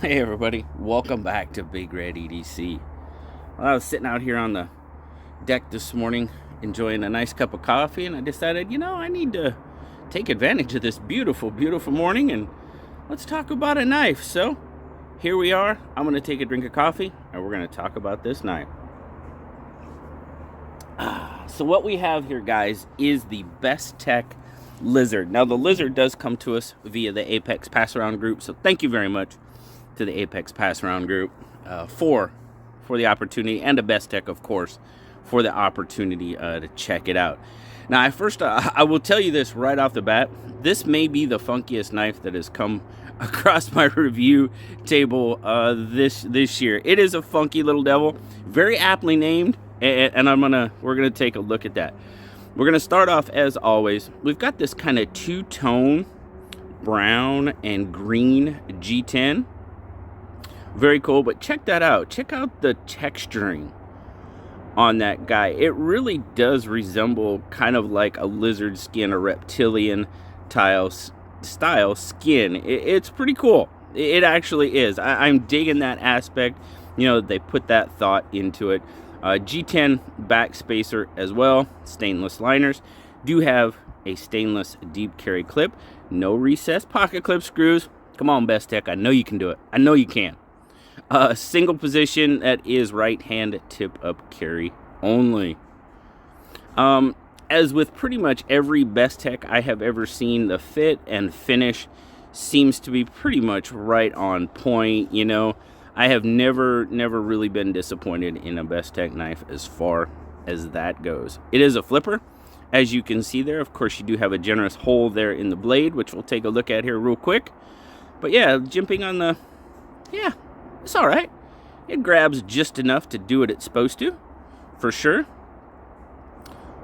Hey everybody, welcome back to BigRedEDC. Well, I was sitting out here on the deck this morning enjoying a nice cup of coffee, and I decided, I need to take advantage of this beautiful, beautiful morning and let's talk about a knife. So here we are. I'm going to take a drink of coffee and we're going to talk about this knife. So what we have here, guys, is the Bestech Lizard. Now the Lizard does come to us via the Apex Pass Around group, so thank you very much to the Apex Pass Around group for the opportunity, and to Bestech, of course, for the opportunity to check it out. Now, I will tell you this right off the bat: this may be the funkiest knife that has come across my review table this year. It is a funky little devil, very aptly named, and we're gonna take a look at that. We're gonna start off as always. We've got this kind of two-tone brown and green G10. Very cool, but check that out. Check out the texturing on that guy. It really does resemble kind of like a lizard skin, a reptilian style skin. It's pretty cool. It actually is. I'm digging that aspect. They put that thought into it. G10 back spacer as well. Stainless liners. Do have a stainless deep carry clip. No recessed pocket clip screws. Come on, Bestech. I know you can do it. I know you can. Single position, that is right hand tip up carry only. As with pretty much every Bestech I have ever seen, the fit and finish seems to be pretty much right on point. I have never really been disappointed in a Bestech knife as far as that goes. It is a flipper, as you can see there. Of course, you do have a generous hole there in the blade, which we'll take a look at here real quick. But yeah, jimping on the, it's all right. It grabs just enough to do what it's supposed to, for sure.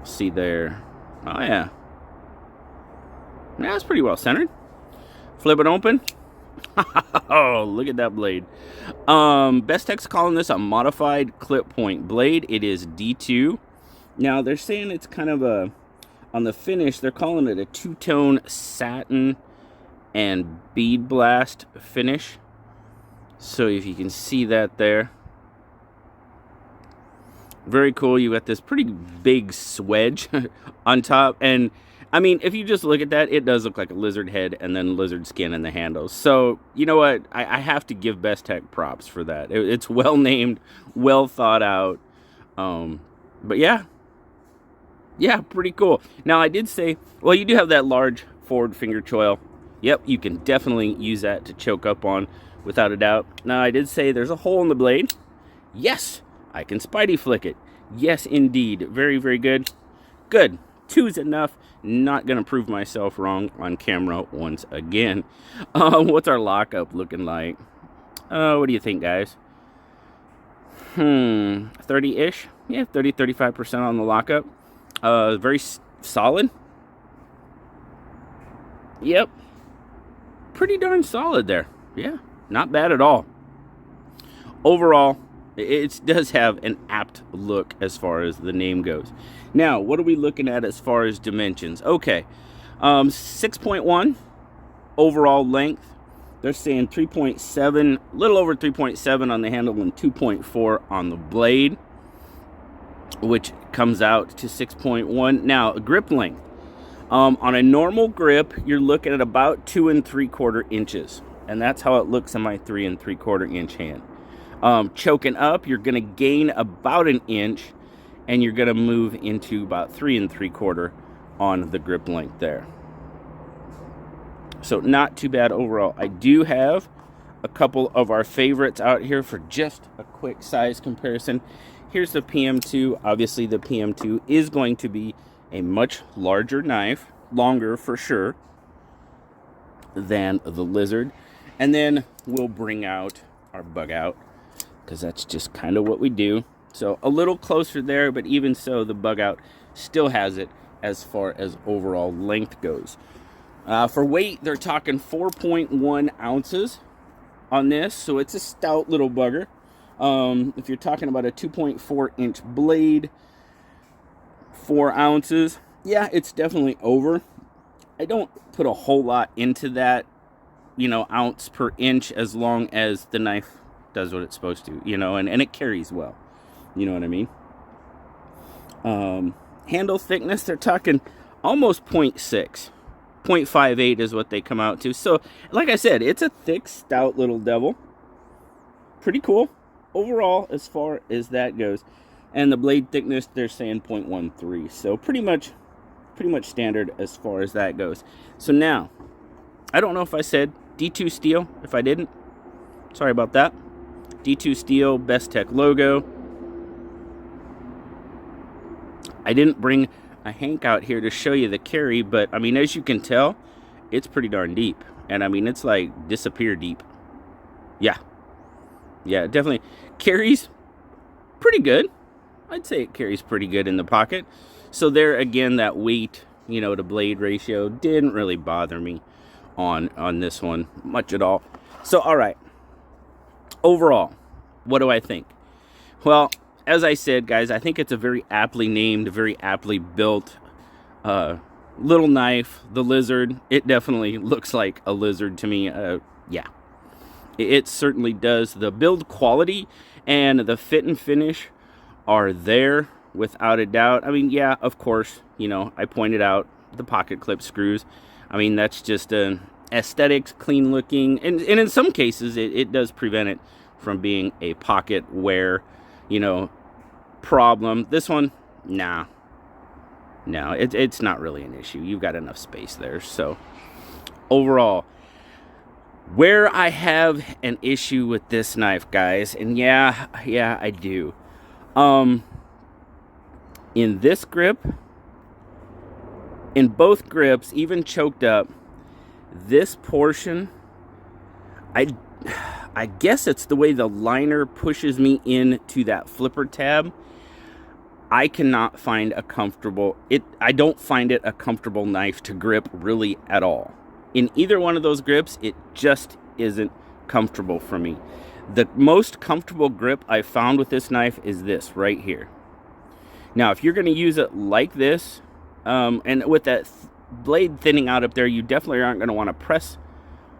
See there. Oh yeah. Yeah, it's pretty well centered. Flip it open. Oh, look at that blade. Bestech's calling this a modified clip point blade. It is D2. Now they're saying it's kind of on the finish, they're calling it a two-tone satin and bead blast finish. So if you can see that there, very cool. You got this pretty big swedge on top, and I mean, if you just look at that, it does look like a lizard head and then lizard skin in the handles. So you know what, I have to give Bestech props for that. It's well named, well thought out. But yeah, pretty cool. Now I did say, well, you do have that large forward finger choil. Yep, you can definitely use that to choke up on, without a doubt. Now, I did say there's a hole in the blade. Yes, I can spidey flick it. Yes, indeed. Very, very good. Good. 2's enough. Not going to prove myself wrong on camera once again. What's our lockup looking like? What do you think, guys? 30-ish? Yeah, 30-35% on the lockup. Very solid. Yep. Pretty darn solid there. Yeah. Not bad at all. Overall, it does have an apt look as far as the name goes. Now, what are we looking at as far as dimensions? Okay, 6.1 overall length. They're saying 3.7, a little over 3.7 on the handle and 2.4 on the blade, which comes out to 6.1. Now, grip length. On a normal grip, you're looking at about 2 3/4 inches. And that's how it looks in my 3 3/4 inch hand. Choking up, you're going to gain about an inch, and you're going to move into about 3 3/4 on the grip length there. So not too bad overall. I do have a couple of our favorites out here for just a quick size comparison. Here's the PM2. Obviously, the PM2 is going to be a much larger knife, longer for sure, than the Lizard. And then we'll bring out our bug out, because that's just kind of what we do. So a little closer there, but even so, the bug out still has it as far as overall length goes. For weight, they're talking 4.1 ounces on this, so it's a stout little bugger. If you're talking about a 2.4 inch blade, 4 ounces, yeah, it's definitely over. I don't put a whole lot into that ounce per inch as long as the knife does what it's supposed to, and it carries well. You know what I mean? Handle thickness, they're talking almost 0.6. 0.58 is what they come out to. So, like I said, it's a thick, stout little devil. Pretty cool overall as far as that goes. And the blade thickness, they're saying 0.13. So pretty much standard as far as that goes. So now, I don't know if I said D2 steel. If I didn't, sorry about that. D2 steel, Bestech logo. I didn't bring a Hank out here to show you the carry, but I mean, as you can tell, it's pretty darn deep. And I mean, it's like disappear deep. Yeah, definitely carries pretty good. I'd say it carries pretty good in the pocket. So there again, that weight, to blade ratio didn't really bother me on this one much at all. So, all right, overall, what do I think? Well, as I said, guys, I think it's a very aptly named, very aptly built little knife. The lizard, it definitely looks like a lizard to me. Yeah, it certainly does. The build quality and the fit and finish are there without a doubt. I mean, yeah, of course, I pointed out the pocket clip screws. I mean, that's just an aesthetics, clean looking, and in some cases, it does prevent it from being a pocket wear, problem. This one, no, it's not really an issue. You've got enough space there. So overall, where I have an issue with this knife, guys, and yeah, I do. In this grip, in both grips, even choked up, this portion, I guess it's the way the liner pushes me into that flipper tab. I cannot find I don't find it a comfortable knife to grip really at all. In either one of those grips, it just isn't comfortable for me. The most comfortable grip I found with this knife is this right here. Now, if you're going to use it like this, and with that blade thinning out up there, you definitely aren't going to want to press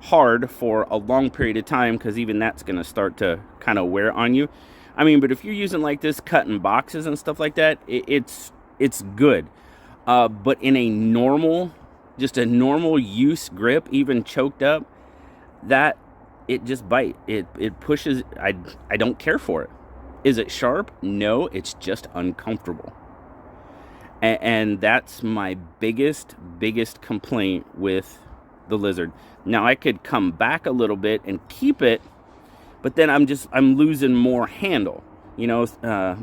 hard for a long period of time, because even that's going to start to kind of wear on you. I mean, but if you're using like this, cutting boxes and stuff like that, it's good. But in a normal use grip, even choked up, that it just bite. It pushes. I don't care for it. Is it sharp? No, it's just uncomfortable. And that's my biggest complaint with the lizard. Now, I could come back a little bit and keep it, but then I'm losing more handle. A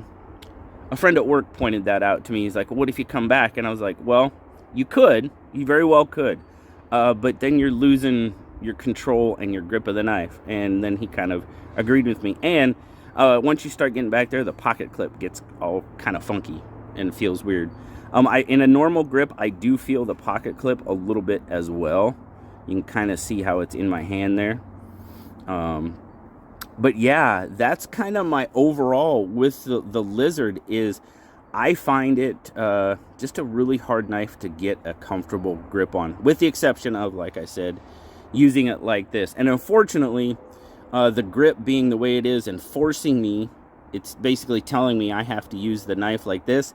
friend at work pointed that out to me. He's like, well, what if you come back? And I was like, well, you very well could, but then you're losing your control and your grip of the knife. And then he kind of agreed with me. And once you start getting back there, the pocket clip gets all kind of funky and feels weird. In a normal grip, I do feel the pocket clip a little bit as well. You can kind of see how it's in my hand there. But yeah, that's kind of my overall with the lizard is I find it just a really hard knife to get a comfortable grip on, with the exception of, like I said, using it like this. And unfortunately, the grip being the way it is and forcing me, it's basically telling me I have to use the knife like this.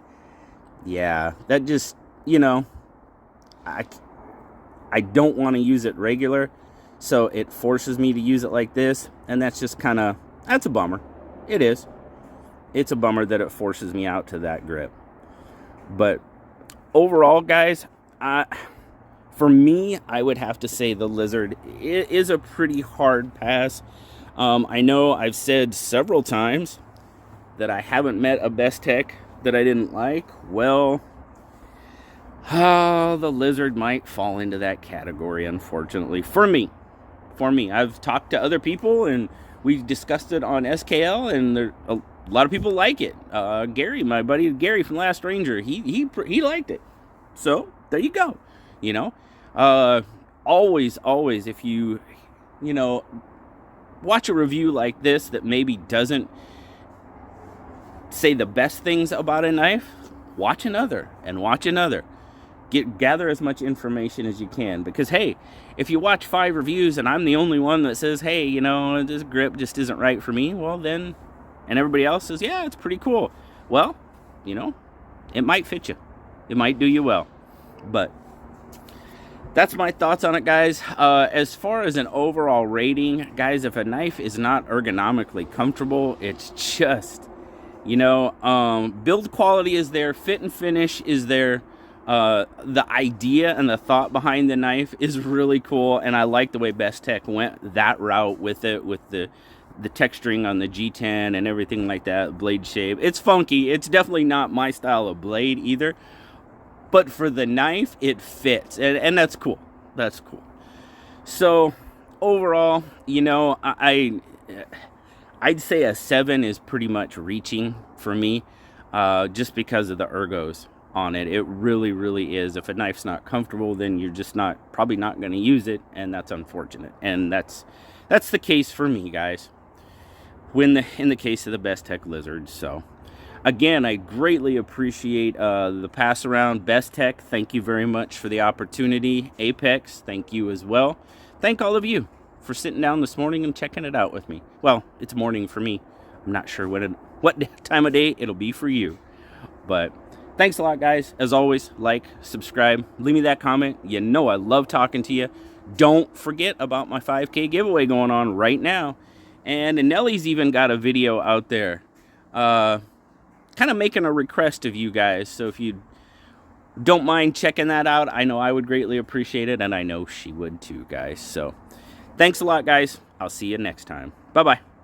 Yeah, that just, I don't want to use it regular, so it forces me to use it like this, and that's just that's a bummer. It is. It's a bummer that it forces me out to that grip. But overall, guys, for me, I would have to say the lizard is a pretty hard pass. I know I've said several times that I haven't met a Bestech that I didn't like. Well, the lizard might fall into that category, unfortunately, for me. I've talked to other people, and we discussed it on SKL, and a lot of people like it. Gary, my buddy Gary from Last Ranger, he liked it. So there you go. Always, if you watch a review like this that maybe doesn't say the best things about a knife, watch another and watch another. gather as much information as you can, because hey, if you watch 5 reviews and I'm the only one that says, hey, you know, this grip just isn't right for me, well then, and everybody else says, yeah, it's pretty cool, well, you know, it might fit you, it might do you well. But that's my thoughts on it, guys. As far as an overall rating, guys, if a knife is not ergonomically comfortable, it's just, you know, build quality is there, fit and finish is there. The idea and the thought behind the knife is really cool, and I like the way Bestech went that route with it, with the texturing on the G10 and everything like that, blade shape. It's funky. It's definitely not my style of blade either, but for the knife, it fits, and that's cool. That's cool. So overall, you know, I'd say a 7 is pretty much reaching for me, just because of the ergos on it. It really, really is. If a knife's not comfortable, then you're just probably not going to use it, and that's unfortunate. And that's the case for me, guys, in the case of the Bestech Lizard. So again, I greatly appreciate the pass around. Bestech, thank you very much for the opportunity. Apex, thank you as well. Thank all of you for sitting down this morning and checking it out with me. Well, it's morning for me. I'm not sure what time of day it'll be for you, but thanks a lot, guys. As always, like, subscribe, leave me that comment. You know I love talking to you. Don't forget about my 5K giveaway going on right now. And Nellie's even got a video out there kind of making a request of you guys. So if you don't mind checking that out, I know I would greatly appreciate it, and I know she would too, guys. So thanks a lot, guys. I'll see you next time. Bye-bye.